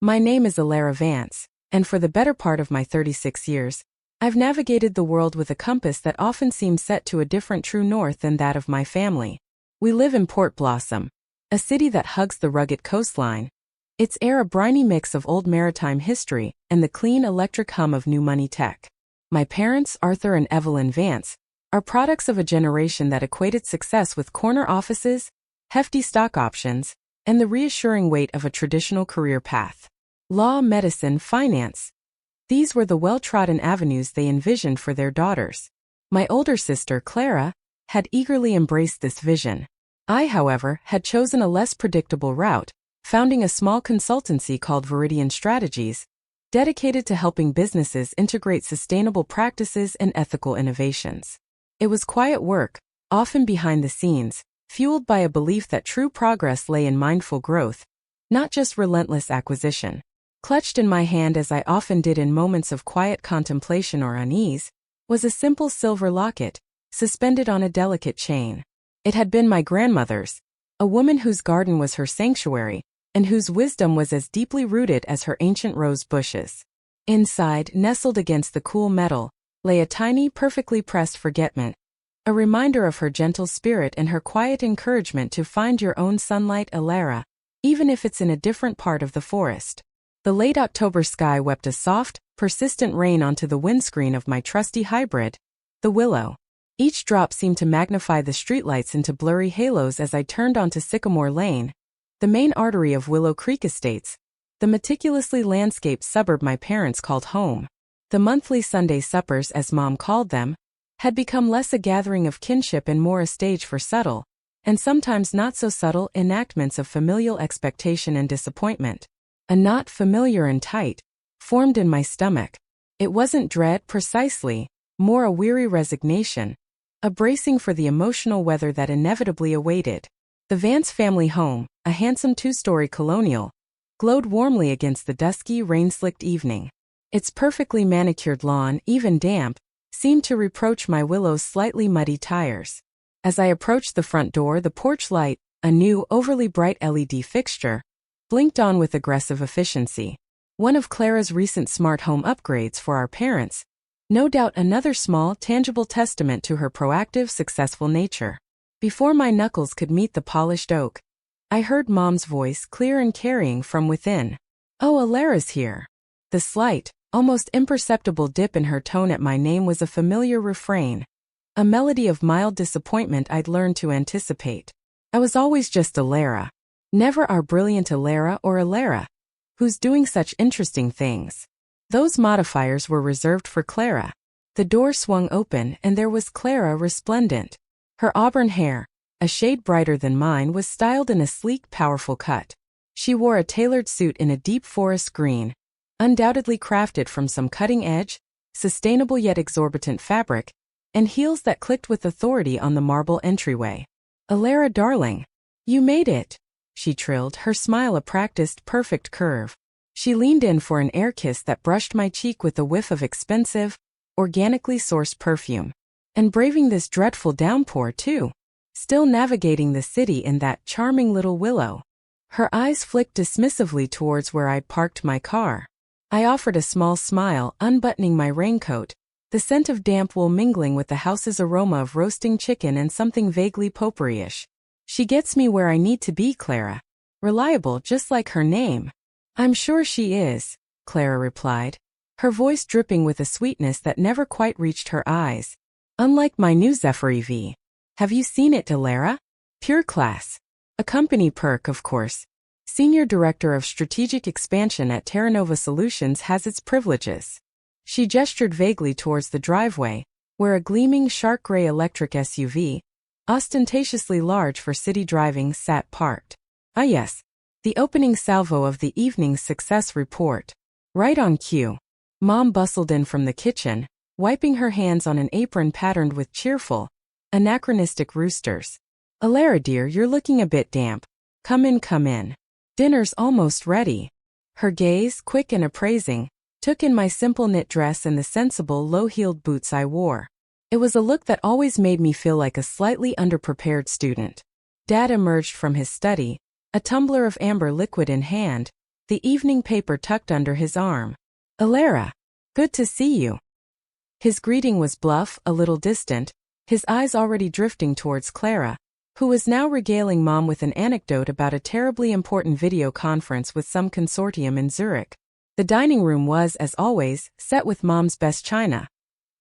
My name is Alara Vance, and for the better part of my 36 years, I've navigated the world with a compass that often seems set to a different true north than that of my family. We live in Port Blossom, a city that hugs the rugged coastline, its air a briny mix of old maritime history and the clean electric hum of new money tech. My parents, Arthur and Evelyn Vance, are products of a generation that equated success with corner offices, hefty stock options, and the reassuring weight of a traditional career path. Law, medicine, finance. These were the well-trodden avenues they envisioned for their daughters. My older sister, Clara, had eagerly embraced this vision. I, however, had chosen a less predictable route, founding a small consultancy called Viridian Strategies, dedicated to helping businesses integrate sustainable practices and ethical innovations. It was quiet work, often behind the scenes, fueled by a belief that true progress lay in mindful growth, not just relentless acquisition. Clutched in my hand, as I often did in moments of quiet contemplation or unease, was a simple silver locket, suspended on a delicate chain. It had been my grandmother's, a woman whose garden was her sanctuary, and whose wisdom was as deeply rooted as her ancient rose bushes. Inside, nestled against the cool metal, lay a tiny, perfectly pressed forget-me, a reminder of her gentle spirit and her quiet encouragement to find your own sunlight, Alara, even if it's in a different part of the forest. The late October sky wept a soft, persistent rain onto the windscreen of my trusty hybrid, the Willow. Each drop seemed to magnify the streetlights into blurry halos as I turned onto Sycamore Lane, the main artery of Willow Creek Estates, the meticulously landscaped suburb my parents called home. The monthly Sunday suppers, as Mom called them, had become less a gathering of kinship and more a stage for subtle, and sometimes not so subtle, enactments of familial expectation and disappointment. A knot, familiar and tight, formed in my stomach. It wasn't dread precisely, more a weary resignation, a bracing for the emotional weather that inevitably awaited. The Vance family home, a handsome two-story colonial, glowed warmly against the dusky, rain-slicked evening. Its perfectly manicured lawn, even damp, seemed to reproach my Willow's slightly muddy tires. As I approached the front door, the porch light, a new, overly bright LED fixture, blinked on with aggressive efficiency. One of Clara's recent smart home upgrades for our parents, no doubt another small, tangible testament to her proactive, successful nature. Before my knuckles could meet the polished oak, I heard Mom's voice, clear and carrying, from within. "Oh, Alara's here." The slight, almost imperceptible dip in her tone at my name was a familiar refrain, a melody of mild disappointment I'd learned to anticipate. I was always just Alara. Never our brilliant Alara or Alara, who's doing such interesting things. Those modifiers were reserved for Clara. The door swung open and there was Clara, resplendent. Her auburn hair, a shade brighter than mine, was styled in a sleek, powerful cut. She wore a tailored suit in a deep forest green, undoubtedly crafted from some cutting-edge, sustainable yet exorbitant fabric, and heels that clicked with authority on the marble entryway. "Alara, darling, you made it," she trilled, her smile a practiced, perfect curve. She leaned in for an air kiss that brushed my cheek with a whiff of expensive, organically sourced perfume. And braving this dreadful downpour, too. Still navigating the city in that charming little Willow. Her eyes flicked dismissively towards where I'd parked my car. I offered a small smile, unbuttoning my raincoat, the scent of damp wool mingling with the house's aroma of roasting chicken and something vaguely potpourri-ish. "She gets me where I need to be, Clara. Reliable, just like her name." "I'm sure she is," Clara replied, her voice dripping with a sweetness that never quite reached her eyes. "Unlike my new Zephyr EV. Have you seen it, Alara? Pure class. A company perk, of course. Senior Director of Strategic Expansion at Terranova Solutions has its privileges." She gestured vaguely towards the driveway, where a gleaming shark gray electric SUV, ostentatiously large for city driving, sat parked. "Ah yes, the opening salvo of the evening's success report. Right on cue." Mom bustled in from the kitchen, wiping her hands on an apron patterned with cheerful, anachronistic roosters. "Alara dear, you're looking a bit damp. Come in, come in. Dinner's almost ready." Her gaze, quick and appraising, took in my simple knit dress and the sensible low-heeled boots I wore. It was a look that always made me feel like a slightly underprepared student. Dad emerged from his study, a tumbler of amber liquid in hand, the evening paper tucked under his arm. "Alara, good to see you." His greeting was bluff, a little distant, his eyes already drifting towards Clara, who was now regaling Mom with an anecdote about a terribly important video conference with some consortium in Zurich. The dining room was, as always, set with Mom's best china.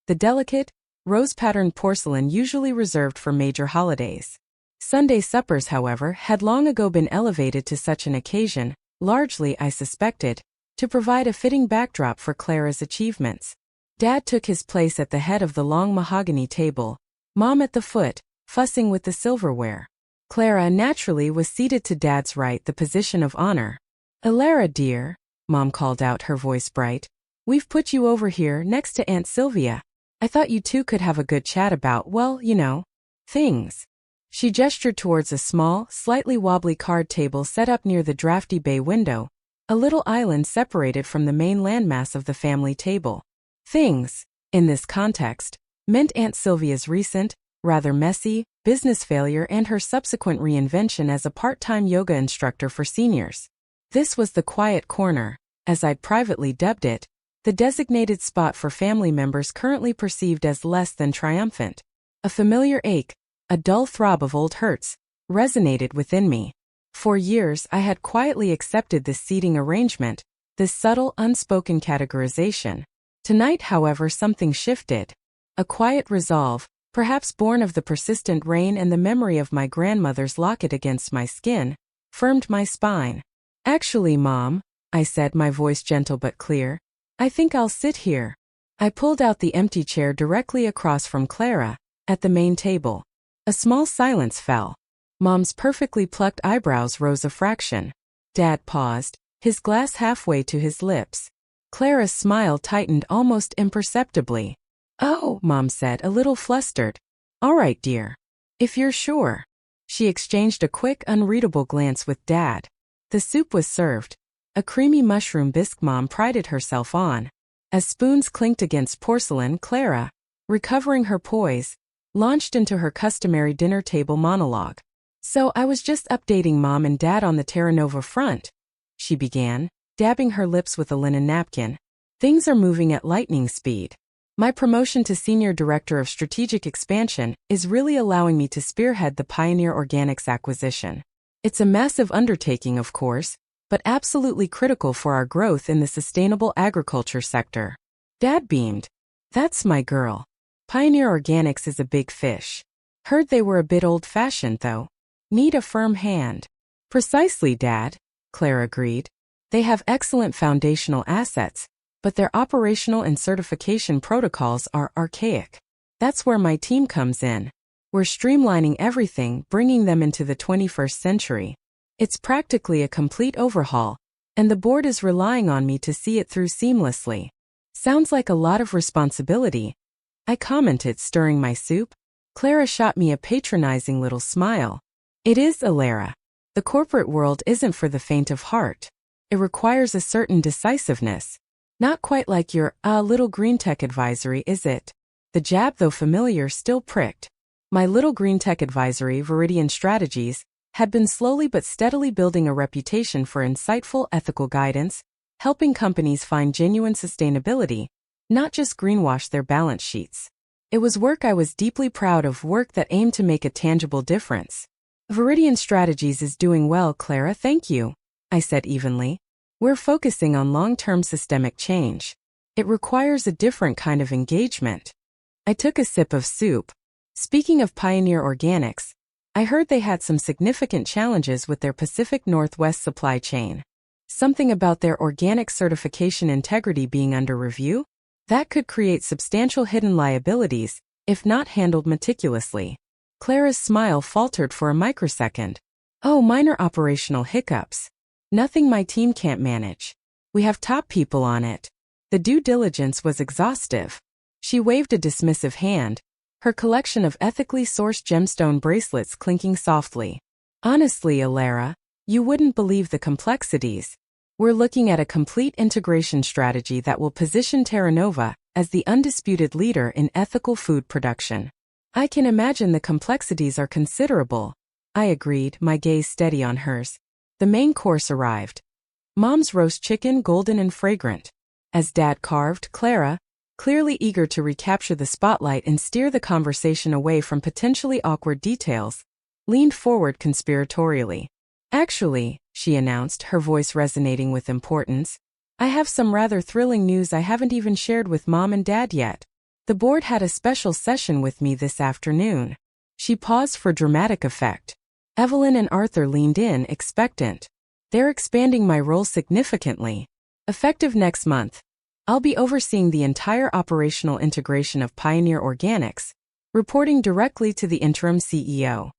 The delicate, rose-patterned porcelain usually reserved for major holidays. Sunday suppers, however, had long ago been elevated to such an occasion, largely, I suspected, to provide a fitting backdrop for Clara's achievements. Dad took his place at the head of the long mahogany table, Mom at the foot, fussing with the silverware. Clara naturally was seated to Dad's right, the position of honor. "Alara, dear," Mom called out, her voice bright, "we've put you over here next to Aunt Sylvia. I thought you two could have a good chat about, well, you know, things." She gestured towards a small, slightly wobbly card table set up near the drafty bay window, a little island separated from the main landmass of the family table. Things, in this context, meant Aunt Sylvia's recent, rather messy, business failure and her subsequent reinvention as a part-time yoga instructor for seniors. This was the quiet corner, as I'd privately dubbed it, the designated spot for family members currently perceived as less than triumphant. A familiar ache, a dull throb of old hurts, resonated within me. For years I had quietly accepted this seating arrangement, this subtle, unspoken categorization. Tonight, however, something shifted. A quiet resolve, perhaps born of the persistent rain and the memory of my grandmother's locket against my skin, firmed my spine. "Actually, Mom," I said, my voice gentle but clear, "I think I'll sit here." I pulled out the empty chair directly across from Clara, at the main table. A small silence fell. Mom's perfectly plucked eyebrows rose a fraction. Dad paused, his glass halfway to his lips. Clara's smile tightened almost imperceptibly. "Oh," Mom said, a little flustered. "All right, dear. If you're sure." She exchanged a quick, unreadable glance with Dad. The soup was served. A creamy mushroom bisque Mom prided herself on. As spoons clinked against porcelain, Clara, recovering her poise, launched into her customary dinner table monologue. "So I was just updating Mom and Dad on the Terra Nova front," she began, dabbing her lips with a linen napkin. "Things are moving at lightning speed. My promotion to Senior Director of Strategic Expansion is really allowing me to spearhead the Pioneer Organics acquisition. It's a massive undertaking, of course, but absolutely critical for our growth in the sustainable agriculture sector." Dad beamed. "That's my girl. Pioneer Organics is a big fish. Heard they were a bit old-fashioned, though. Need a firm hand." "Precisely, Dad," Claire agreed. "They have excellent foundational assets, but their operational and certification protocols are archaic. That's where my team comes in. We're streamlining everything, bringing them into the 21st century. It's practically a complete overhaul, and the board is relying on me to see it through seamlessly." "Sounds like a lot of responsibility," I commented, stirring my soup. Clara shot me a patronizing little smile. "It is, Alara. The corporate world isn't for the faint of heart. It requires a certain decisiveness. Not quite like your, little green tech advisory, is it?" The jab, though familiar, still pricked. My little green tech advisory, Viridian Strategies, had been slowly but steadily building a reputation for insightful, ethical guidance, helping companies find genuine sustainability, not just greenwash their balance sheets. It was work I was deeply proud of, work that aimed to make a tangible difference. "Viridian Strategies is doing well, Clara, thank you," I said evenly. "We're focusing on long-term systemic change. It requires a different kind of engagement." I took a sip of soup. Speaking of Pioneer Organics, I heard they had some significant challenges with their Pacific Northwest supply chain. Something about their organic certification integrity being under review? That could create substantial hidden liabilities, if not handled meticulously. Clara's smile faltered for a microsecond. "Oh, minor operational hiccups. Nothing my team can't manage. We have top people on it." The due diligence was exhaustive. She waved a dismissive hand, her collection of ethically sourced gemstone bracelets clinking softly. "Honestly, Alara, you wouldn't believe the complexities. We're looking at a complete integration strategy that will position Terra Nova as the undisputed leader in ethical food production." "I can imagine the complexities are considerable," I agreed, my gaze steady on hers. The main course arrived. Mom's roast chicken, golden and fragrant. As Dad carved, Clara, clearly eager to recapture the spotlight and steer the conversation away from potentially awkward details, leaned forward conspiratorially. Actually, she announced, her voice resonating with importance, I have some rather thrilling news I haven't even shared with Mom and Dad yet. The board had a special session with me this afternoon. She paused for dramatic effect. Evelyn and Arthur leaned in, expectant. They're expanding my role significantly. Effective next month, I'll be overseeing the entire operational integration of Pioneer Organics, reporting directly to the interim CEO.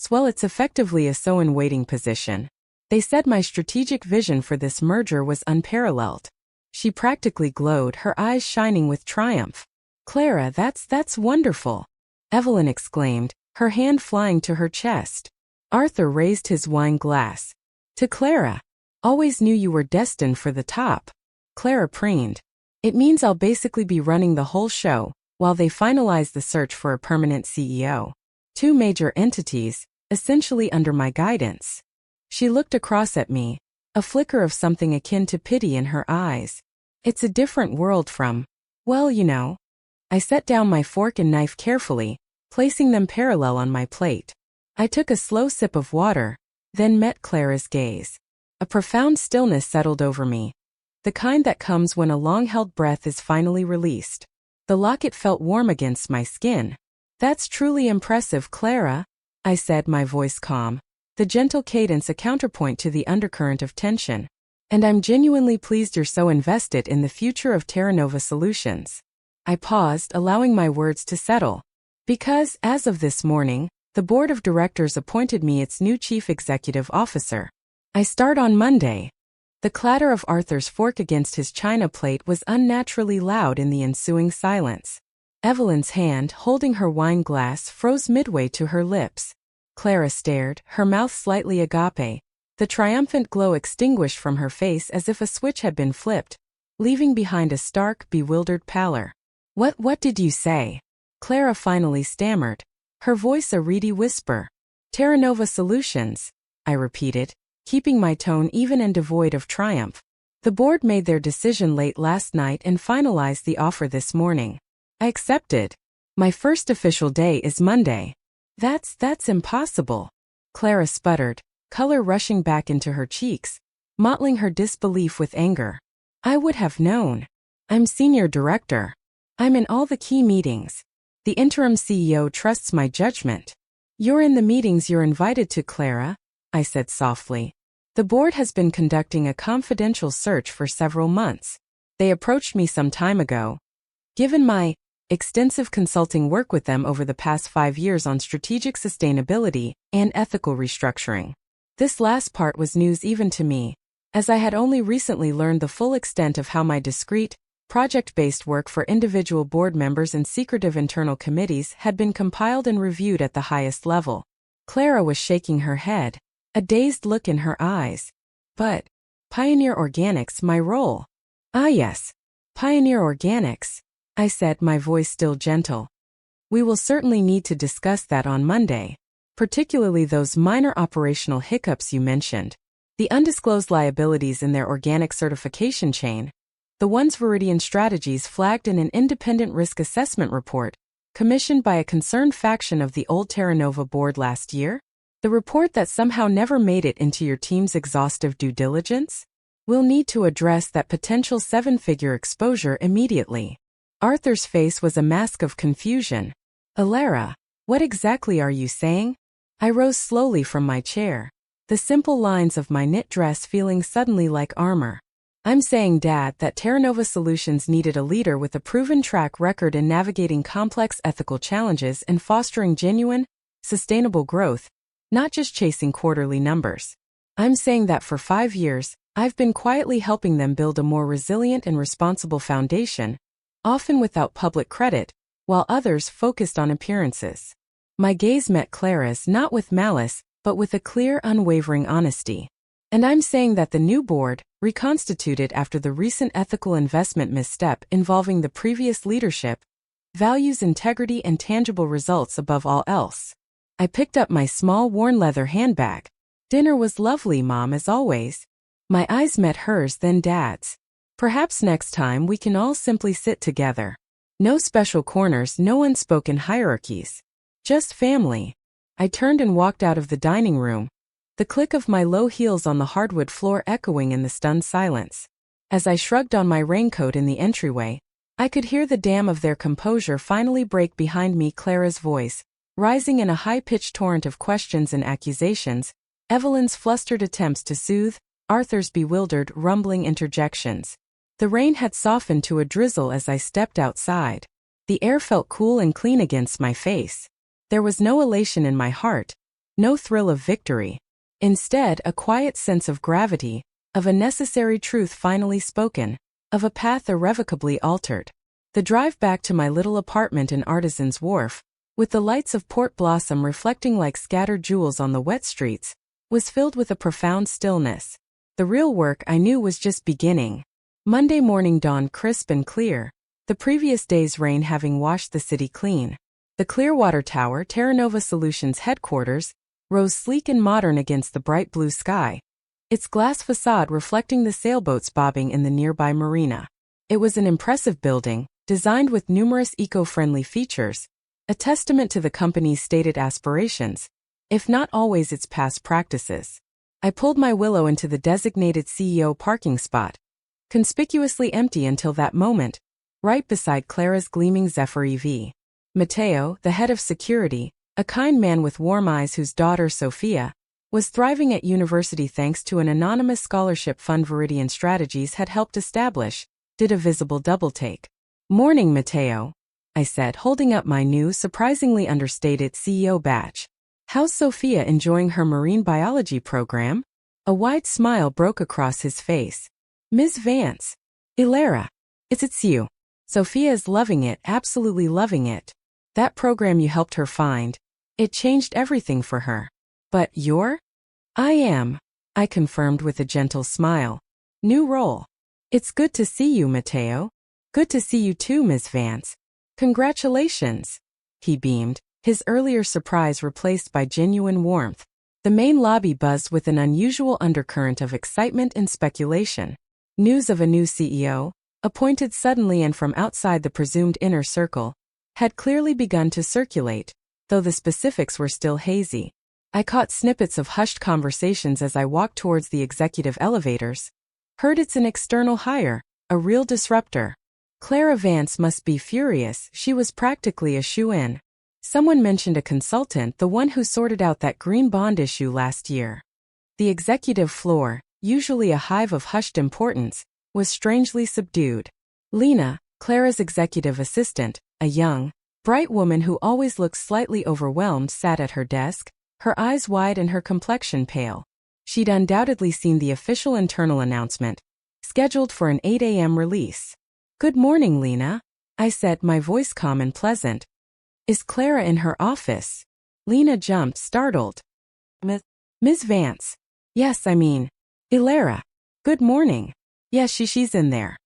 Well, it's effectively a so-in-waiting position. They said my strategic vision for this merger was unparalleled. She practically glowed, her eyes shining with triumph. Clara, that's wonderful, Evelyn exclaimed, her hand flying to her chest. Arthur raised his wine glass. To Clara. Always knew you were destined for the top. Clara preened. It means I'll basically be running the whole show, while they finalize the search for a permanent CEO. 2 major entities, essentially under my guidance. She looked across at me, a flicker of something akin to pity in her eyes. It's a different world from, well, you know. I set down my fork and knife carefully, placing them parallel on my plate. I took a slow sip of water, then met Clara's gaze. A profound stillness settled over me, the kind that comes when a long-held breath is finally released. The locket felt warm against my skin. That's truly impressive, Clara, I said, my voice calm, the gentle cadence a counterpoint to the undercurrent of tension. And I'm genuinely pleased you're so invested in the future of Terra Nova Solutions. I paused, allowing my words to settle. Because, as of this morning, the board of directors appointed me its new chief executive officer. I start on Monday. The clatter of Arthur's fork against his china plate was unnaturally loud in the ensuing silence. Evelyn's hand, holding her wine glass, froze midway to her lips. Clara stared, her mouth slightly agape, the triumphant glow extinguished from her face as if a switch had been flipped, leaving behind a stark, bewildered pallor. What did you say? Clara finally stammered, her voice a reedy whisper. Terra Nova Solutions, I repeated, keeping my tone even and devoid of triumph. The board made their decision late last night and finalized the offer this morning. I accepted. My first official day is Monday. That's impossible. Clara sputtered, color rushing back into her cheeks, mottling her disbelief with anger. I would have known. I'm senior director. I'm in all the key meetings. The interim CEO trusts my judgment. You're in the meetings you're invited to, Clara, I said softly. The board has been conducting a confidential search for several months. They approached me some time ago. Given my extensive consulting work with them over the past 5 years on strategic sustainability and ethical restructuring. This last part was news even to me, as I had only recently learned the full extent of how my discrete, project-based work for individual board members and secretive internal committees had been compiled and reviewed at the highest level. Clara was shaking her head, a dazed look in her eyes. But, Pioneer Organics, my role. Ah yes, Pioneer Organics, I said, my voice still gentle. We will certainly need to discuss that on Monday, particularly those minor operational hiccups you mentioned, the undisclosed liabilities in their organic certification chain, the ones Viridian Strategies flagged in an independent risk assessment report, commissioned by a concerned faction of the old Terra Nova board last year, the report that somehow never made it into your team's exhaustive due diligence. We'll need to address that potential 7-figure exposure immediately. Arthur's face was a mask of confusion. Alara, what exactly are you saying? I rose slowly from my chair, the simple lines of my knit dress feeling suddenly like armor. I'm saying, Dad, that Terra Nova Solutions needed a leader with a proven track record in navigating complex ethical challenges and fostering genuine, sustainable growth, not just chasing quarterly numbers. I'm saying that for 5 years, I've been quietly helping them build a more resilient and responsible foundation, often without public credit, while others focused on appearances. My gaze met Clara's, not with malice, but with a clear, unwavering honesty. And I'm saying that the new board, reconstituted after the recent ethical investment misstep involving the previous leadership, values integrity and tangible results above all else. I picked up my small worn leather handbag. Dinner was lovely, Mom, as always. My eyes met hers, then Dad's. Perhaps next time we can all simply sit together. No special corners, no unspoken hierarchies. Just family. I turned and walked out of the dining room, the click of my low heels on the hardwood floor echoing in the stunned silence. As I shrugged on my raincoat in the entryway, I could hear the dam of their composure finally break behind me. Clara's voice, rising in a high-pitched torrent of questions and accusations, Evelyn's flustered attempts to soothe, Arthur's bewildered, rumbling interjections. The rain had softened to a drizzle as I stepped outside. The air felt cool and clean against my face. There was no elation in my heart, no thrill of victory. Instead, a quiet sense of gravity, of a necessary truth finally spoken, of a path irrevocably altered. The drive back to my little apartment in Artisan's Wharf, with the lights of Port Blossom reflecting like scattered jewels on the wet streets, was filled with a profound stillness. The real work, I knew, was just beginning. Monday morning dawned crisp and clear, the previous day's rain having washed the city clean. The Clearwater Tower, Terra Nova Solutions headquarters, rose sleek and modern against the bright blue sky, its glass facade reflecting the sailboats bobbing in the nearby marina. It was an impressive building, designed with numerous eco-friendly features, a testament to the company's stated aspirations, if not always its past practices. I pulled my Willow into the designated CEO parking spot, conspicuously empty until that moment, right beside Clara's gleaming Zephyr EV. Matteo, the head of security, a kind man with warm eyes whose daughter Sophia was thriving at university thanks to an anonymous scholarship fund Viridian Strategies had helped establish, did a visible double-take. "Morning, Matteo," I said, holding up my new, surprisingly understated CEO badge. "How's Sophia enjoying her marine biology program?" A wide smile broke across his face. "Ms. Vance. Ilara. It's you. Sophia is loving it, absolutely loving it. That program you helped her find, it changed everything for her." "But you're?" "I am," I confirmed with a gentle smile. "New role." "It's good to see you, Matteo." "Good to see you too, Ms. Vance. Congratulations." He beamed, his earlier surprise replaced by genuine warmth. The main lobby buzzed with an unusual undercurrent of excitement and speculation. News of a new CEO, appointed suddenly and from outside the presumed inner circle, had clearly begun to circulate, though the specifics were still hazy. I caught snippets of hushed conversations as I walked towards the executive elevators. Heard it's an external hire, a real disruptor. Clara Vance must be furious, she was practically a shoo-in. Someone mentioned a consultant, the one who sorted out that green bond issue last year. The executive floor, usually a hive of hushed importance, was strangely subdued. Lena, Clara's executive assistant, a young, bright woman who always looked slightly overwhelmed, sat at her desk, her eyes wide and her complexion pale. She'd undoubtedly seen the official internal announcement, scheduled for an 8 a.m. release. "Good morning, Lena," I said, my voice calm and pleasant. "Is Clara in her office?" Lena jumped, startled. Ms. Vance. "Yes, I mean, Ilara. Good morning. Yes, she's in there."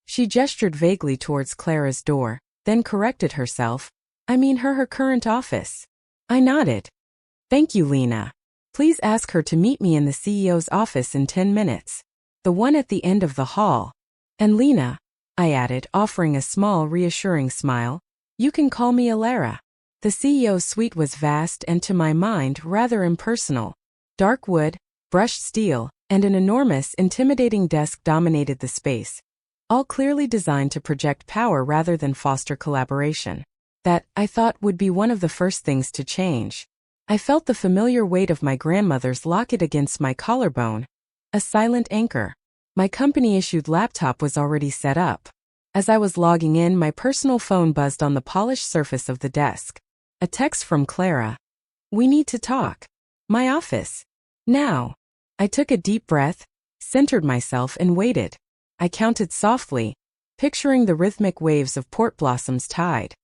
She gestured vaguely towards Clara's door, then corrected herself. "I mean her current office." I nodded. "Thank you, Lena. Please ask her to meet me in the CEO's office in 10 minutes. The one at the end of the hall. And Lena," I added, offering a small, reassuring smile, "you can call me Ilara." The CEO's suite was vast and, to my mind, rather impersonal. Dark wood, brushed steel, and an enormous, intimidating desk dominated the space, all clearly designed to project power rather than foster collaboration. That, I thought, would be one of the first things to change. I felt the familiar weight of my grandmother's locket against my collarbone, a silent anchor. My company-issued laptop was already set up. As I was logging in, my personal phone buzzed on the polished surface of the desk. A text from Clara. "We need to talk. My office. Now." I took a deep breath, centered myself, and waited. I counted softly, picturing the rhythmic waves of Port Blossom's tide.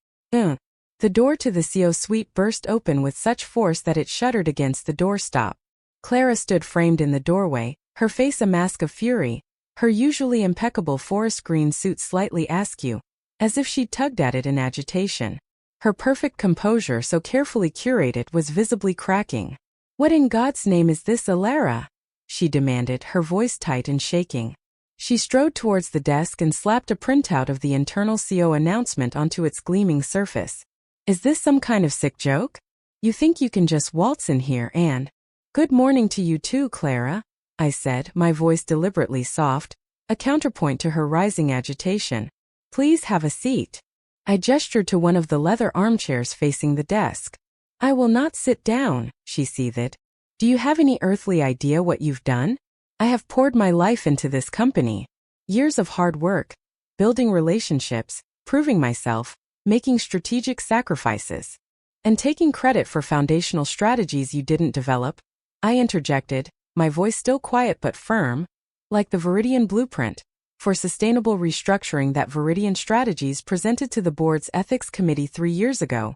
The door to the CEO suite burst open with such force that it shuddered against the doorstop. Clara stood framed in the doorway, her face a mask of fury, her usually impeccable forest green suit slightly askew, as if she'd tugged at it in agitation. Her perfect composure, so carefully curated, was visibly cracking. "What in God's name is this, Ilara?" she demanded, her voice tight and shaking. She strode towards the desk and slapped a printout of the internal CO announcement onto its gleaming surface. Is this some kind of sick joke? You think you can just waltz in here and… Good morning to you too, Clara, I said, my voice deliberately soft, a counterpoint to her rising agitation. Please have a seat. I gestured to one of the leather armchairs facing the desk. I will not sit down, she seethed. Do you have any earthly idea what you've done? I have poured my life into this company. Years of hard work, building relationships, proving myself, making strategic sacrifices, and taking credit for foundational strategies you didn't develop. I interjected, my voice still quiet but firm, like the Viridian blueprint for sustainable restructuring that Viridian Strategies presented to the board's ethics committee 3 years ago,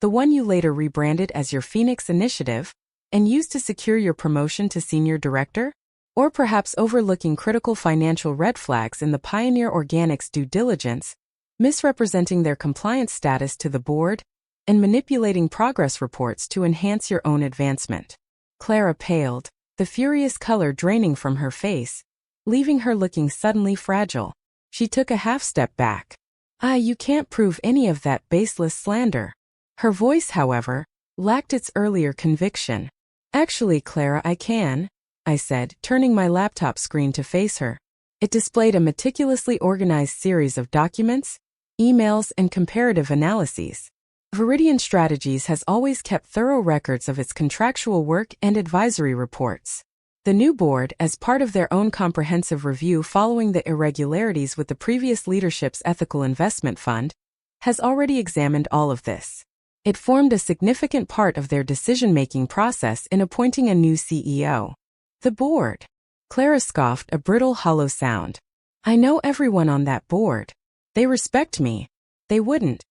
the one you later rebranded as your Phoenix Initiative and used to secure your promotion to senior director? Or perhaps overlooking critical financial red flags in the Pioneer Organics due diligence, misrepresenting their compliance status to the board, and manipulating progress reports to enhance your own advancement. Clara paled, the furious color draining from her face, leaving her looking suddenly fragile. She took a half-step back. You can't prove any of that baseless slander. Her voice, however, lacked its earlier conviction. Actually, Clara, I can, I said, turning my laptop screen to face her. It displayed a meticulously organized series of documents, emails, and comparative analyses. Viridian Strategies has always kept thorough records of its contractual work and advisory reports. The new board, as part of their own comprehensive review following the irregularities with the previous leadership's ethical investment fund, has already examined all of this. It formed a significant part of their decision-making process in appointing a new CEO. The board. Clara scoffed, a brittle, hollow sound. I know everyone on that board. They respect me. They wouldn't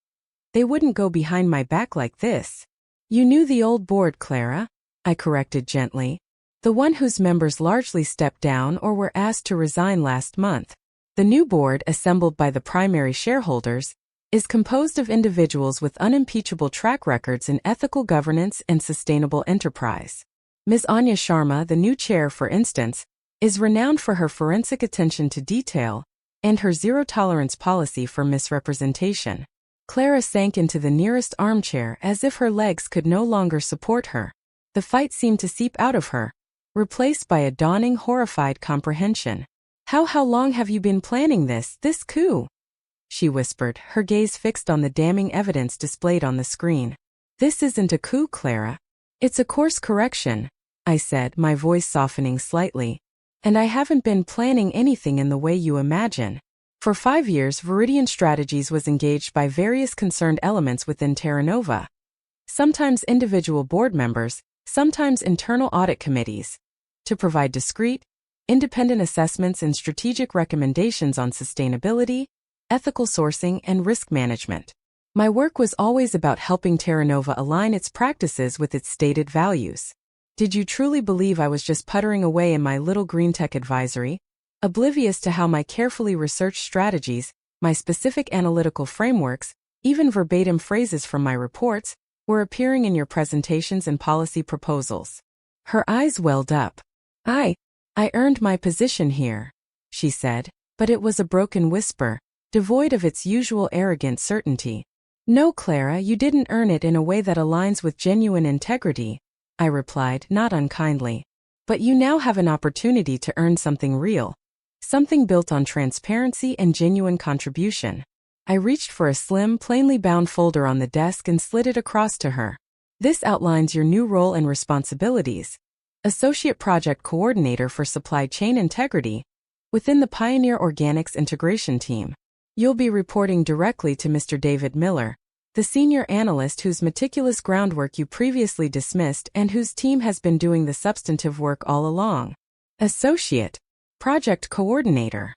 go behind my back like this. You knew the old board, Clara, I corrected gently. The one whose members largely stepped down or were asked to resign last month. The new board, assembled by the primary shareholders, is composed of individuals with unimpeachable track records in ethical governance and sustainable enterprise. Ms. Anya Sharma, the new chair, for instance, is renowned for her forensic attention to detail and her zero-tolerance policy for misrepresentation. Clara sank into the nearest armchair as if her legs could no longer support her. The fight seemed to seep out of her, replaced by a dawning, horrified comprehension. How long have you been planning this coup? She whispered, her gaze fixed on the damning evidence displayed on the screen. This isn't a coup, Clara. It's a course correction, I said, my voice softening slightly. And I haven't been planning anything in the way you imagine. For 5 years, Viridian Strategies was engaged by various concerned elements within Terra Nova. Sometimes individual board members, sometimes internal audit committees, to provide discrete, independent assessments and strategic recommendations on sustainability, ethical sourcing, and risk management. My work was always about helping Terra Nova align its practices with its stated values. Did you truly believe I was just puttering away in my little green tech advisory, oblivious to how my carefully researched strategies, my specific analytical frameworks, even verbatim phrases from my reports, were appearing in your presentations and policy proposals? Her eyes welled up. I earned my position here, she said, but it was a broken whisper, devoid of its usual arrogant certainty. No, Clara, you didn't earn it in a way that aligns with genuine integrity, I replied, not unkindly. But you now have an opportunity to earn something real. Something built on transparency and genuine contribution. I reached for a slim, plainly bound folder on the desk and slid it across to her. This outlines your new role and responsibilities. Associate Project Coordinator for Supply Chain Integrity, within the Pioneer Organics Integration Team. You'll be reporting directly to Mr. David Miller, the senior analyst whose meticulous groundwork you previously dismissed and whose team has been doing the substantive work all along. Associate Project Coordinator.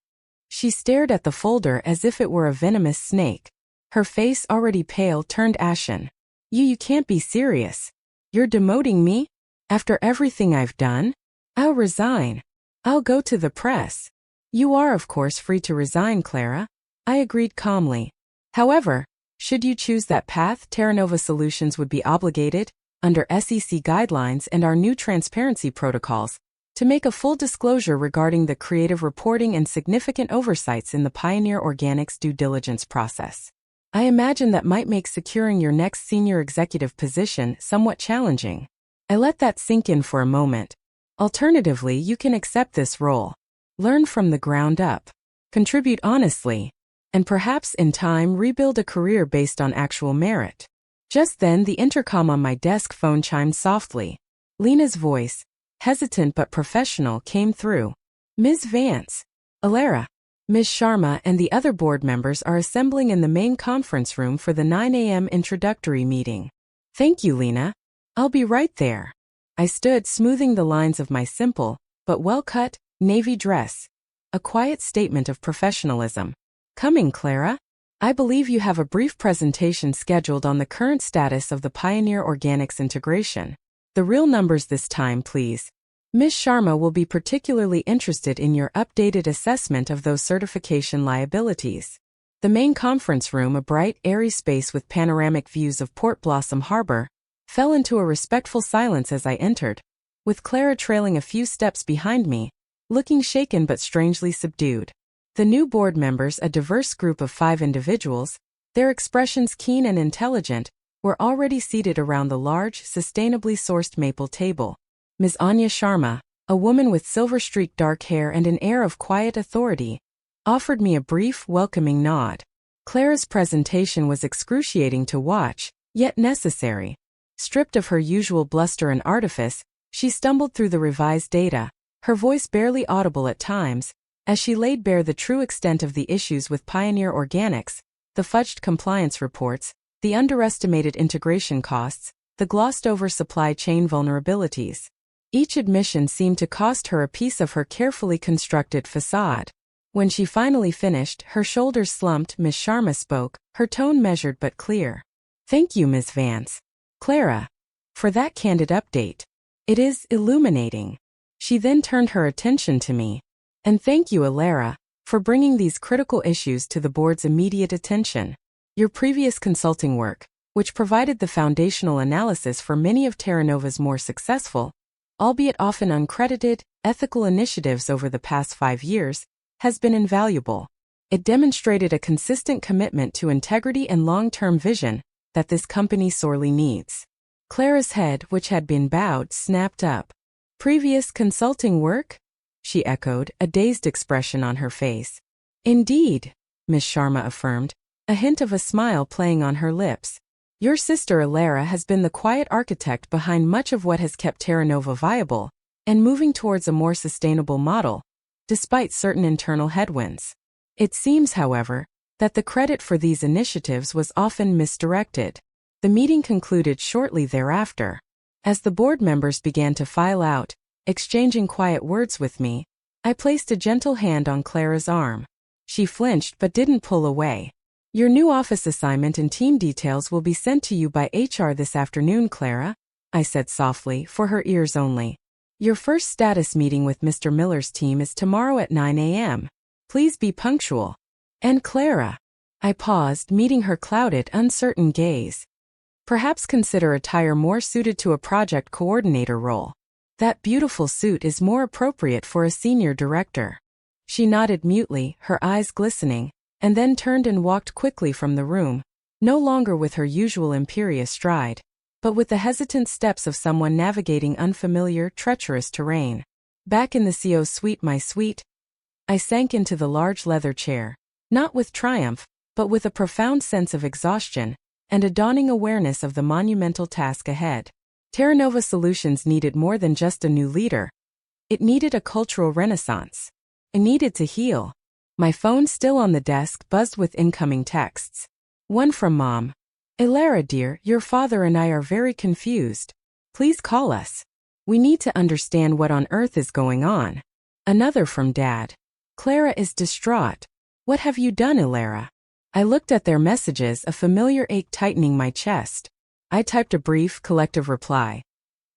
She stared at the folder as if it were a venomous snake. Her face, already pale, turned ashen. You can't be serious. You're demoting me? After everything I've done? I'll resign. I'll go to the press. You are, of course, free to resign, Clara, I agreed calmly. However, should you choose that path, Terra Nova Solutions would be obligated, under SEC guidelines and our new transparency protocols, to make a full disclosure regarding the creative reporting and significant oversights in the Pioneer Organics due diligence process. I imagine that might make securing your next senior executive position somewhat challenging. I let that sink in for a moment. Alternatively, you can accept this role, learn from the ground up, contribute honestly, and perhaps in time rebuild a career based on actual merit. Just then, the intercom on my desk phone chimed softly. Lena's voice, hesitant but professional, came through. Ms. Vance, Alara, Ms. Sharma and the other board members are assembling in the main conference room for the 9 a.m. introductory meeting. Thank you, Lena. I'll be right there. I stood smoothing the lines of my simple, but well-cut, navy dress. A quiet statement of professionalism. Coming, Clara? I believe you have a brief presentation scheduled on the current status of the Pioneer Organics integration. The real numbers this time, please. Ms. Sharma will be particularly interested in your updated assessment of those certification liabilities. The main conference room, a bright, airy space with panoramic views of Port Blossom Harbor, fell into a respectful silence as I entered, with Clara trailing a few steps behind me, looking shaken but strangely subdued. The new board members, a diverse group of 5 individuals, their expressions keen and intelligent, were already seated around the large, sustainably sourced maple table. Ms. Anya Sharma, a woman with silver-streaked dark hair and an air of quiet authority, offered me a brief, welcoming nod. Clara's presentation was excruciating to watch, yet necessary. Stripped of her usual bluster and artifice, she stumbled through the revised data, her voice barely audible at times, as she laid bare the true extent of the issues with Pioneer Organics, the fudged compliance reports, the underestimated integration costs, the glossed-over supply chain vulnerabilities. Each admission seemed to cost her a piece of her carefully constructed facade. When she finally finished, her shoulders slumped. Ms. Sharma spoke, her tone measured but clear. Thank you, Ms. Vance. Clara, for that candid update. It is illuminating. She then turned her attention to me. And thank you, Alara, for bringing these critical issues to the board's immediate attention. Your previous consulting work, which provided the foundational analysis for many of Terra Nova's more successful, albeit often uncredited, ethical initiatives over the past 5 years, has been invaluable. It demonstrated a consistent commitment to integrity and long-term vision that this company sorely needs. Clara's head, which had been bowed, snapped up. Previous consulting work? She echoed, a dazed expression on her face. Indeed, Ms. Sharma affirmed, a hint of a smile playing on her lips. Your sister Alara has been the quiet architect behind much of what has kept Terra Nova viable and moving towards a more sustainable model, despite certain internal headwinds. It seems, however, that the credit for these initiatives was often misdirected. The meeting concluded shortly thereafter. As the board members began to file out, exchanging quiet words with me, I placed a gentle hand on Clara's arm. She flinched but didn't pull away. Your new office assignment and team details will be sent to you by HR this afternoon, Clara, I said softly, for her ears only. Your first status meeting with Mr. Miller's team is tomorrow at 9 a.m. Please be punctual. And Clara. I paused, meeting her clouded, uncertain gaze. Perhaps consider attire more suited to a project coordinator role. That beautiful suit is more appropriate for a senior director. She nodded mutely, her eyes glistening, and then turned and walked quickly from the room, no longer with her usual imperious stride, but with the hesitant steps of someone navigating unfamiliar, treacherous terrain. Back in the CO suite, my suite, I sank into the large leather chair, not with triumph, but with a profound sense of exhaustion and a dawning awareness of the monumental task ahead. Terra Nova Solutions needed more than just a new leader. It needed a cultural renaissance. It needed to heal. My phone, still on the desk, buzzed with incoming texts. One from Mom. Alara dear, your father and I are very confused. Please call us. We need to understand what on earth is going on. Another from Dad. Clara is distraught. What have you done, Alara? I looked at their messages, a familiar ache tightening my chest. I typed a brief, collective reply.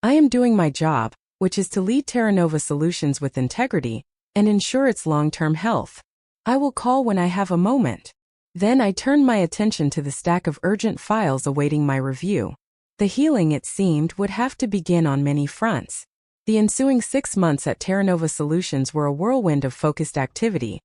I am doing my job, which is to lead Terra Nova Solutions with integrity and ensure its long-term health. I will call when I have a moment. Then I turned my attention to the stack of urgent files awaiting my review. The healing, it seemed, would have to begin on many fronts. The ensuing 6 months at Terra Nova Solutions were a whirlwind of focused activity,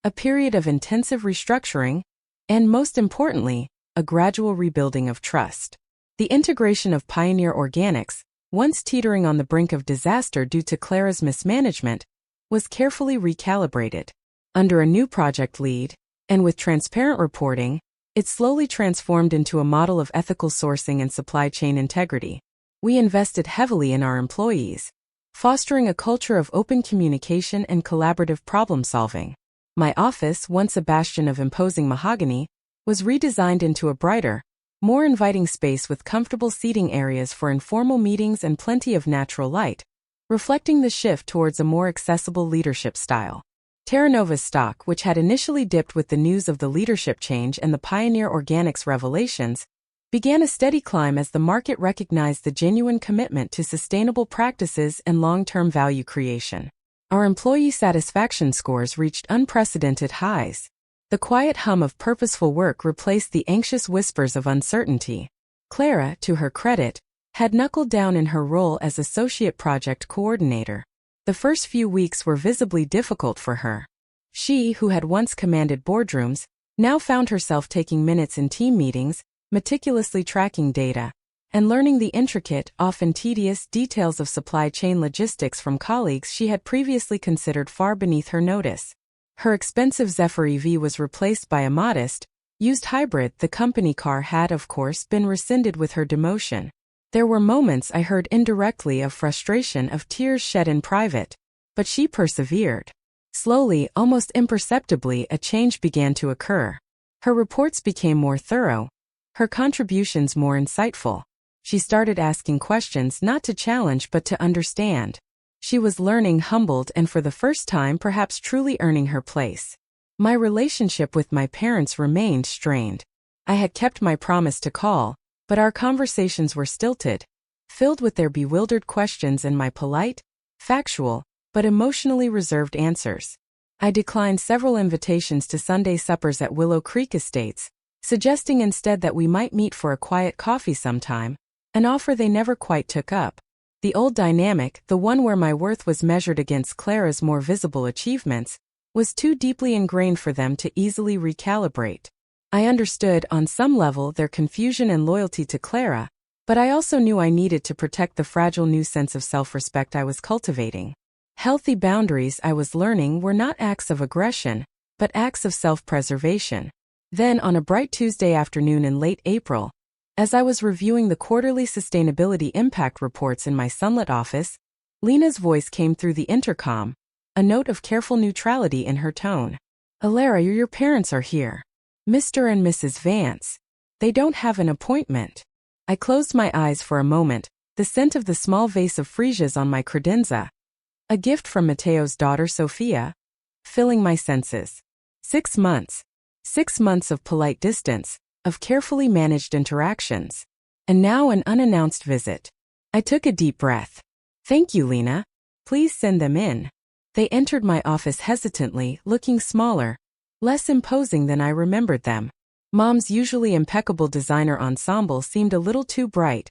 a period of intensive restructuring, and most importantly, a gradual rebuilding of trust. The integration of Pioneer Organics, once teetering on the brink of disaster due to Clara's mismanagement, was carefully recalibrated. Under a new project lead, and with transparent reporting, it slowly transformed into a model of ethical sourcing and supply chain integrity. We invested heavily in our employees, fostering a culture of open communication and collaborative problem-solving. My office, once a bastion of imposing mahogany, was redesigned into a brighter, more inviting space with comfortable seating areas for informal meetings and plenty of natural light, reflecting the shift towards a more accessible leadership style. Terra Nova's stock, which had initially dipped with the news of the leadership change and the Pioneer Organics revelations, began a steady climb as the market recognized the genuine commitment to sustainable practices and long-term value creation. Our employee satisfaction scores reached unprecedented highs. The quiet hum of purposeful work replaced the anxious whispers of uncertainty. Clara, to her credit, had knuckled down in her role as Associate Project Coordinator. The first few weeks were visibly difficult for her. She, who had once commanded boardrooms, now found herself taking minutes in team meetings, meticulously tracking data, and learning the intricate, often tedious details of supply chain logistics from colleagues she had previously considered far beneath her notice. Her expensive Zephyr EV was replaced by a modest, used hybrid. The company car had, of course, been rescinded with her demotion. There were moments I heard indirectly of frustration, of tears shed in private, but she persevered. Slowly, almost imperceptibly, a change began to occur. Her reports became more thorough, her contributions more insightful. She started asking questions not to challenge but to understand. She was learning, humbled, and for the first time perhaps truly earning her place. My relationship with my parents remained strained. I had kept my promise to call, but our conversations were stilted, filled with their bewildered questions and my polite, factual, but emotionally reserved answers. I declined several invitations to Sunday suppers at Willow Creek Estates, suggesting instead that we might meet for a quiet coffee sometime, an offer they never quite took up. The old dynamic, the one where my worth was measured against Clara's more visible achievements, was too deeply ingrained for them to easily recalibrate. I understood, on some level, their confusion and loyalty to Clara, but I also knew I needed to protect the fragile new sense of self-respect I was cultivating. Healthy boundaries, I was learning, were not acts of aggression, but acts of self-preservation. Then, on a bright Tuesday afternoon in late April, as I was reviewing the quarterly sustainability impact reports in my sunlit office, Lena's voice came through the intercom, a note of careful neutrality in her tone. "Alara, your parents are here. Mr. and Mrs. Vance. They don't have an appointment." I closed my eyes for a moment, the scent of the small vase of freesias on my credenza, a gift from Matteo's daughter Sophia, filling my senses. 6 months. 6 months of polite distance, of carefully managed interactions. And now an unannounced visit. I took a deep breath. "Thank you, Lena. Please send them in." They entered my office hesitantly, looking smaller, less imposing than I remembered them. Mom's usually impeccable designer ensemble seemed a little too bright,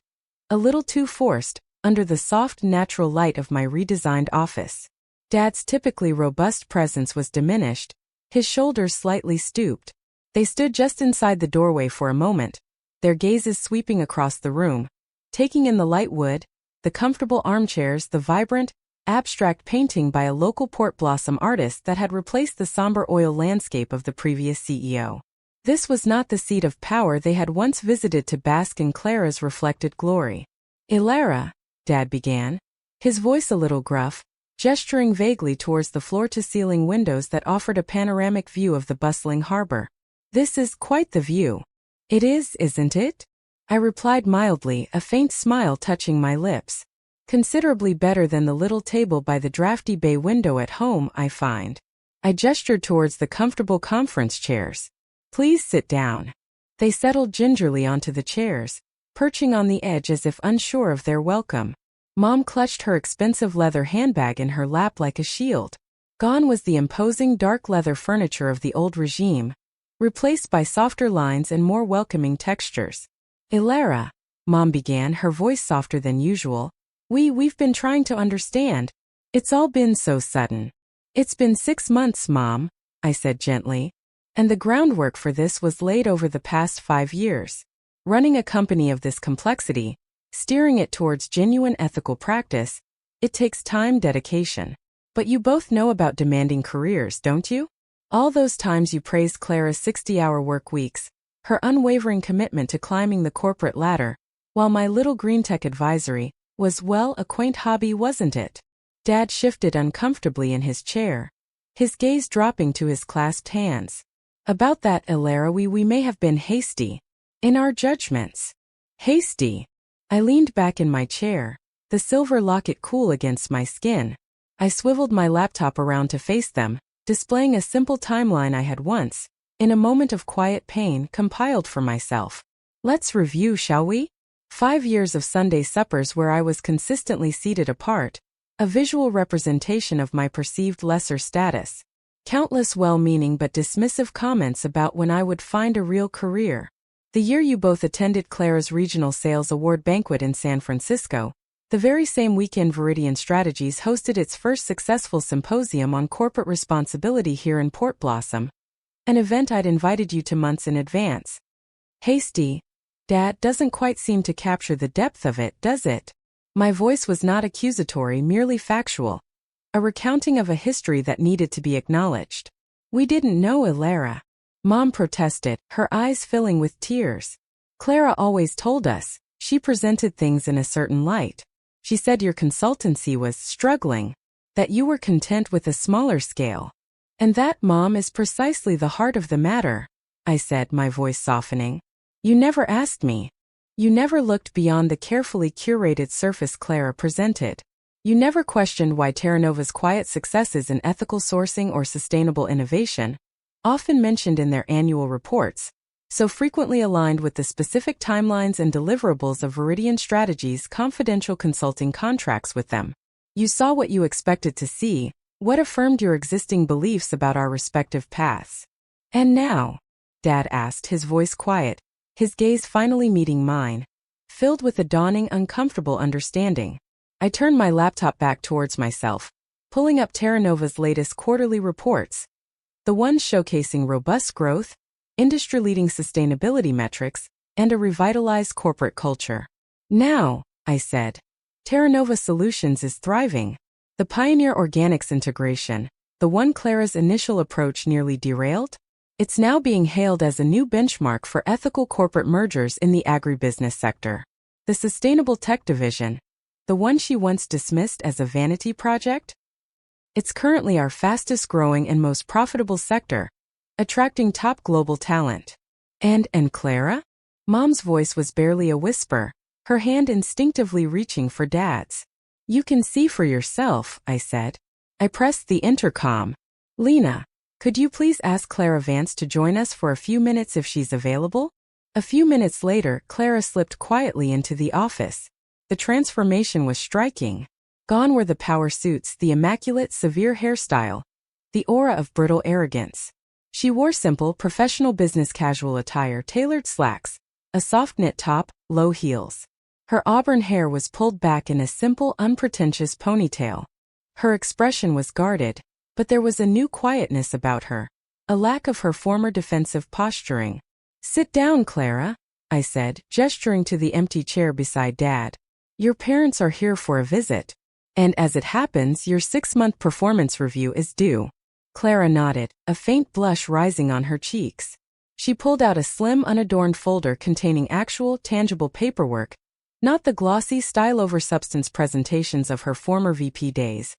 a little too forced, under the soft, natural light of my redesigned office. Dad's typically robust presence was diminished, his shoulders slightly stooped. They stood just inside the doorway for a moment, their gazes sweeping across the room, taking in the light wood, the comfortable armchairs, the vibrant, abstract painting by a local Port Blossom artist that had replaced the somber oil landscape of the previous CEO. This was not the seat of power they had once visited to bask in Clara's reflected glory. "Alara," Dad began, his voice a little gruff, gesturing vaguely towards the floor-to-ceiling windows that offered a panoramic view of the bustling harbor. "This is quite the view." "It is, isn't it?" I replied mildly, a faint smile touching my lips. "Considerably better than the little table by the drafty bay window at home, I find." I gestured towards the comfortable conference chairs. "Please sit down." They settled gingerly onto the chairs, perching on the edge as if unsure of their welcome. Mom clutched her expensive leather handbag in her lap like a shield. Gone was the imposing dark leather furniture of the old regime, replaced by softer lines and more welcoming textures. "Alara," Mom began, her voice softer than usual, We've been trying to understand. It's all been so sudden. It's been 6 months, Mom, I said gently. And the groundwork for this was laid over the past 5 years. Running a company of this complexity, steering it towards genuine ethical practice, it takes time, dedication. But you both know about demanding careers, don't you? All those times you praised Clara's 60-hour work weeks, her unwavering commitment to climbing the corporate ladder, while my little green tech advisory was, well, a quaint hobby, wasn't it? Dad shifted uncomfortably in his chair, his gaze dropping to his clasped hands. About that, Elara, we may have been hasty in our judgments. Hasty? I leaned back in my chair, the silver locket cool against my skin. I swiveled my laptop around to face them, displaying a simple timeline I had once, in a moment of quiet pain, compiled for myself. Let's review, shall we? 5 years of Sunday suppers where I was consistently seated apart, a visual representation of my perceived lesser status. Countless well-meaning but dismissive comments about when I would find a real career. The year you both attended Clara's Regional Sales Award banquet in San Francisco, the very same weekend Viridian Strategies hosted its first successful symposium on corporate responsibility here in Port Blossom, an event I'd invited you to months in advance. Hasty? Dad, doesn't quite seem to capture the depth of it, does it? My voice was not accusatory, merely factual. A recounting of a history that needed to be acknowledged. We didn't know, Elara. Mom protested, her eyes filling with tears. Clara always told us, she presented things in a certain light. She said your consultancy was struggling, that you were content with a smaller scale. And that, Mom, is precisely the heart of the matter, I said, my voice softening. You never asked me. You never looked beyond the carefully curated surface Clara presented. You never questioned why Terra Nova's quiet successes in ethical sourcing or sustainable innovation, often mentioned in their annual reports, so frequently aligned with the specific timelines and deliverables of Viridian Strategies' confidential consulting contracts with them. You saw what you expected to see, what affirmed your existing beliefs about our respective paths. And now? Dad asked, his voice quiet, his gaze finally meeting mine, filled with a dawning, uncomfortable understanding. I turned my laptop back towards myself, pulling up Terra Nova's latest quarterly reports, the ones showcasing robust growth, industry-leading sustainability metrics, and a revitalized corporate culture. Now, I said, Terra Nova Solutions is thriving. The Pioneer Organics integration, the one Clara's initial approach nearly derailed, it's now being hailed as a new benchmark for ethical corporate mergers in the agribusiness sector. The Sustainable Tech division, the one she once dismissed as a vanity project, it's currently our fastest growing and most profitable sector, attracting top global talent. And Clara? Mom's voice was barely a whisper, her hand instinctively reaching for Dad's. You can see for yourself, I said. I pressed the intercom. Lena, could you please ask Clara Vance to join us for a few minutes if she's available? A few minutes later, Clara slipped quietly into the office. The transformation was striking. Gone were the power suits, the immaculate, severe hairstyle, the aura of brittle arrogance. She wore simple, professional business casual attire, tailored slacks, a soft knit top, low heels. Her auburn hair was pulled back in a simple, unpretentious ponytail. Her expression was guarded, but there was a new quietness about her, a lack of her former defensive posturing. Sit down, Clara, I said, gesturing to the empty chair beside Dad. Your parents are here for a visit. And as it happens, your 6-month performance review is due. Clara nodded, a faint blush rising on her cheeks. She pulled out a slim, unadorned folder containing actual, tangible paperwork, not the glossy style-over-substance presentations of her former VP days,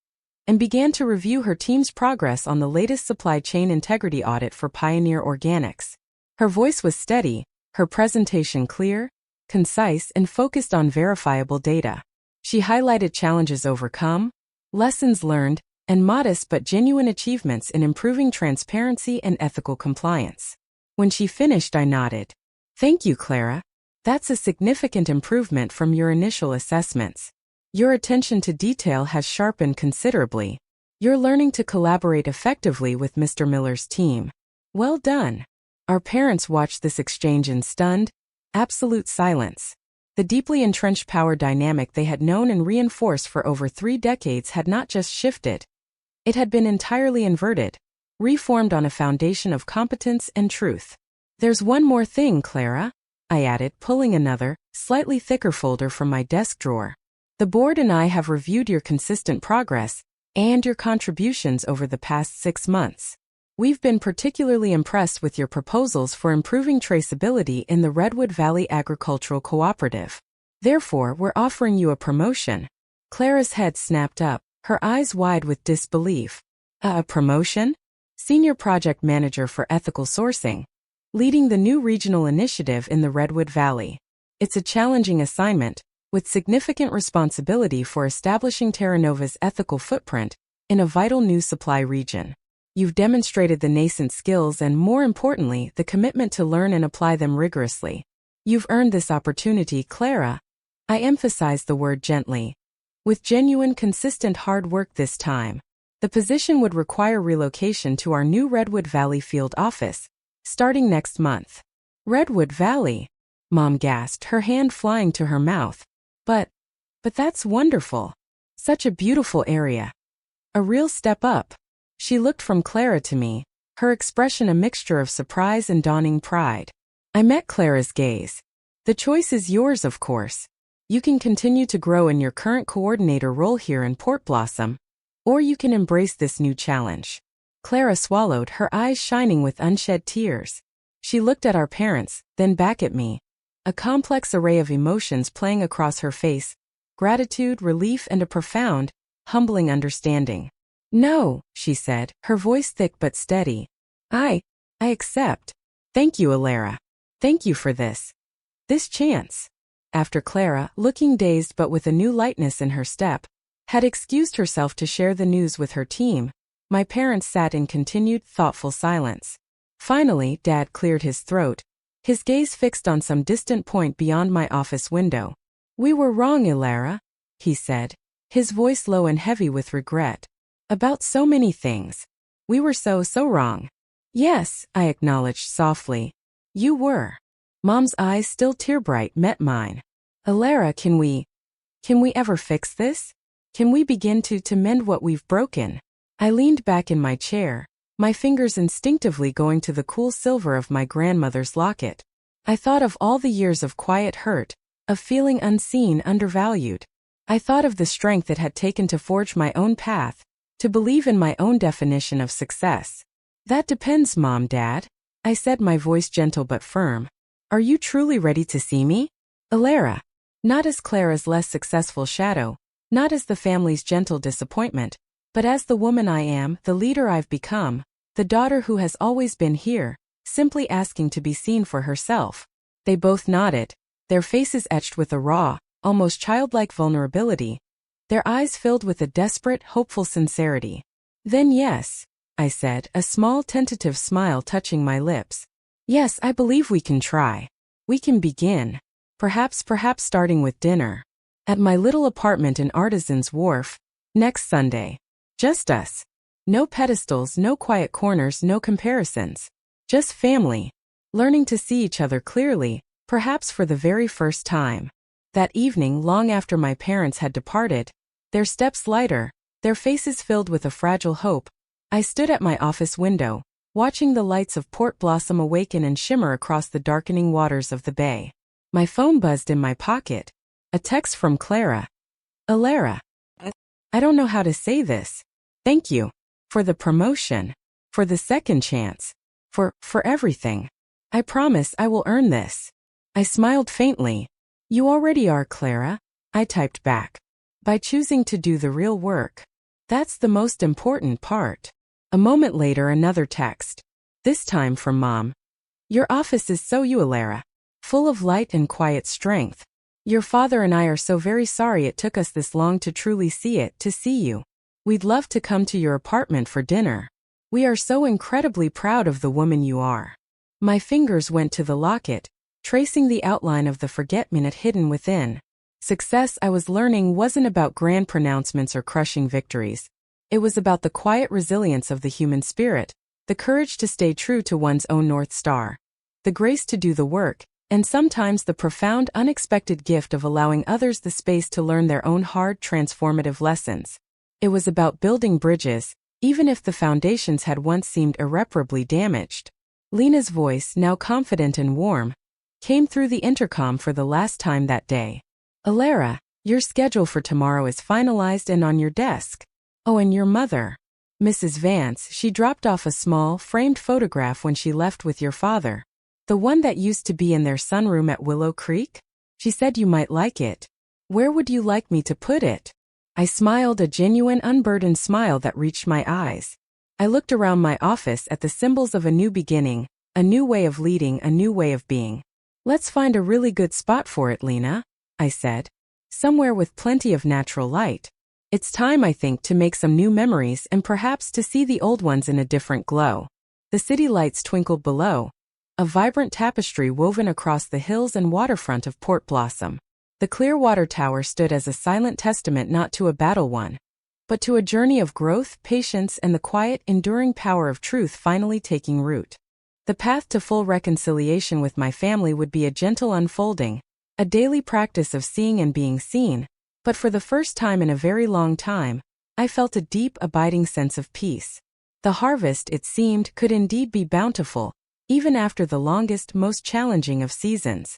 and began to review her team's progress on the latest supply chain integrity audit for Pioneer Organics. Her voice was steady, her presentation clear, concise, and focused on verifiable data. She highlighted challenges overcome, lessons learned, and modest but genuine achievements in improving transparency and ethical compliance. When she finished, I nodded. Thank you, Clara. That's a significant improvement from your initial assessments. Your attention to detail has sharpened considerably. You're learning to collaborate effectively with Mr. Miller's team. Well done. Our parents watched this exchange in stunned, absolute silence. The deeply entrenched power dynamic they had known and reinforced for over 3 decades had not just shifted. It had been entirely inverted, reformed on a foundation of competence and truth. "There's one more thing, Clara," I added, pulling another, slightly thicker folder from my desk drawer. "The board and I have reviewed your consistent progress and your contributions over the past 6 months. We've been particularly impressed with your proposals for improving traceability in the Redwood Valley Agricultural Cooperative. Therefore, we're offering you a promotion." Clara's head snapped up, her eyes wide with disbelief. A promotion? Senior Project Manager for Ethical Sourcing, leading the new regional initiative in the Redwood Valley. It's a challenging assignment, with significant responsibility for establishing Terra Nova's ethical footprint in a vital new supply region. You've demonstrated the nascent skills and, more importantly, the commitment to learn and apply them rigorously. You've earned this opportunity, Clara. I emphasized the word gently. With genuine, consistent hard work this time. The position would require relocation to our new Redwood Valley field office, starting next month. Redwood Valley? Mom gasped, her hand flying to her mouth. But that's wonderful. Such a beautiful area. A real step up. She looked from Clara to me, her expression a mixture of surprise and dawning pride. I met Clara's gaze. "The choice is yours, of course. You can continue to grow in your current coordinator role here in Port Blossom, or you can embrace this new challenge." Clara swallowed, her eyes shining with unshed tears. She looked at our parents, then back at me. A complex array of emotions playing across her face, gratitude, relief, and a profound, humbling understanding. "No," she said, her voice thick but steady. I accept. Thank you, Alara. Thank you for this chance." After Clara, looking dazed but with a new lightness in her step, had excused herself to share the news with her team, my parents sat in continued, thoughtful silence. Finally, Dad cleared his throat, his gaze fixed on some distant point beyond my office window. "We were wrong, Alara," he said, his voice low and heavy with regret. "About so many things. We were so wrong." "Yes," I acknowledged softly. "You were." Mom's eyes, still tear-bright, met mine. "Alara, can we ever fix this? Can we begin to mend what we've broken?" I leaned back in my chair, my fingers instinctively going to the cool silver of my grandmother's locket. I thought of all the years of quiet hurt, of feeling unseen, undervalued. I thought of the strength it had taken to forge my own path, to believe in my own definition of success. "That depends, Mom, Dad," I said, my voice gentle but firm. "Are you truly ready to see me? Alara." Not as Clara's less successful shadow, not as the family's gentle disappointment, but as the woman I am, the leader I've become, the daughter who has always been here, simply asking to be seen for herself. They both nodded, their faces etched with a raw, almost childlike vulnerability, their eyes filled with a desperate, hopeful sincerity. "Then yes," I said, a small tentative smile touching my lips. "Yes, I believe we can try. We can begin. Perhaps starting with dinner. At my little apartment in Artisan's Wharf, next Sunday. Just us. No pedestals, no quiet corners, no comparisons. Just family. Learning to see each other clearly, perhaps for the very first time." That evening, long after my parents had departed, their steps lighter, their faces filled with a fragile hope, I stood at my office window, watching the lights of Port Blossom awaken and shimmer across the darkening waters of the bay. My phone buzzed in my pocket. A text from Clara. "Alara, I don't know how to say this. Thank you. For the promotion. For the second chance. For everything. I promise I will earn this." I smiled faintly. "You already are, Clara," I typed back. "By choosing to do the real work. That's the most important part." A moment later, another text. This time from Mom. "Your office is so you, Alara. Full of light and quiet strength. Your father and I are so very sorry it took us this long to truly see you. We'd love to come to your apartment for dinner. We are so incredibly proud of the woman you are." My fingers went to the locket, tracing the outline of the forget-me-not hidden within. Success, I was learning, wasn't about grand pronouncements or crushing victories. It was about the quiet resilience of the human spirit, the courage to stay true to one's own North Star, the grace to do the work, and sometimes the profound, unexpected gift of allowing others the space to learn their own hard, transformative lessons. It was about building bridges, even if the foundations had once seemed irreparably damaged. Lena's voice, now confident and warm, came through the intercom for the last time that day. Alara, your schedule for tomorrow is finalized and on your desk. Oh, and your mother, Mrs. Vance, she dropped off a small, framed photograph when she left with your father. The one that used to be in their sunroom at Willow Creek? She said you might like it. Where would you like me to put it? I smiled, a genuine, unburdened smile that reached my eyes. I looked around my office at the symbols of a new beginning, a new way of leading, a new way of being. Let's find a really good spot for it, Lena, I said. Somewhere with plenty of natural light. It's time, I think, to make some new memories and perhaps to see the old ones in a different glow. The city lights twinkled below, a vibrant tapestry woven across the hills and waterfront of Port Blossom. The Clearwater Tower stood as a silent testament not to a battle won, but to a journey of growth, patience, and the quiet, enduring power of truth finally taking root. The path to full reconciliation with my family would be a gentle unfolding, a daily practice of seeing and being seen, but for the first time in a very long time, I felt a deep, abiding sense of peace. The harvest, it seemed, could indeed be bountiful, even after the longest, most challenging of seasons.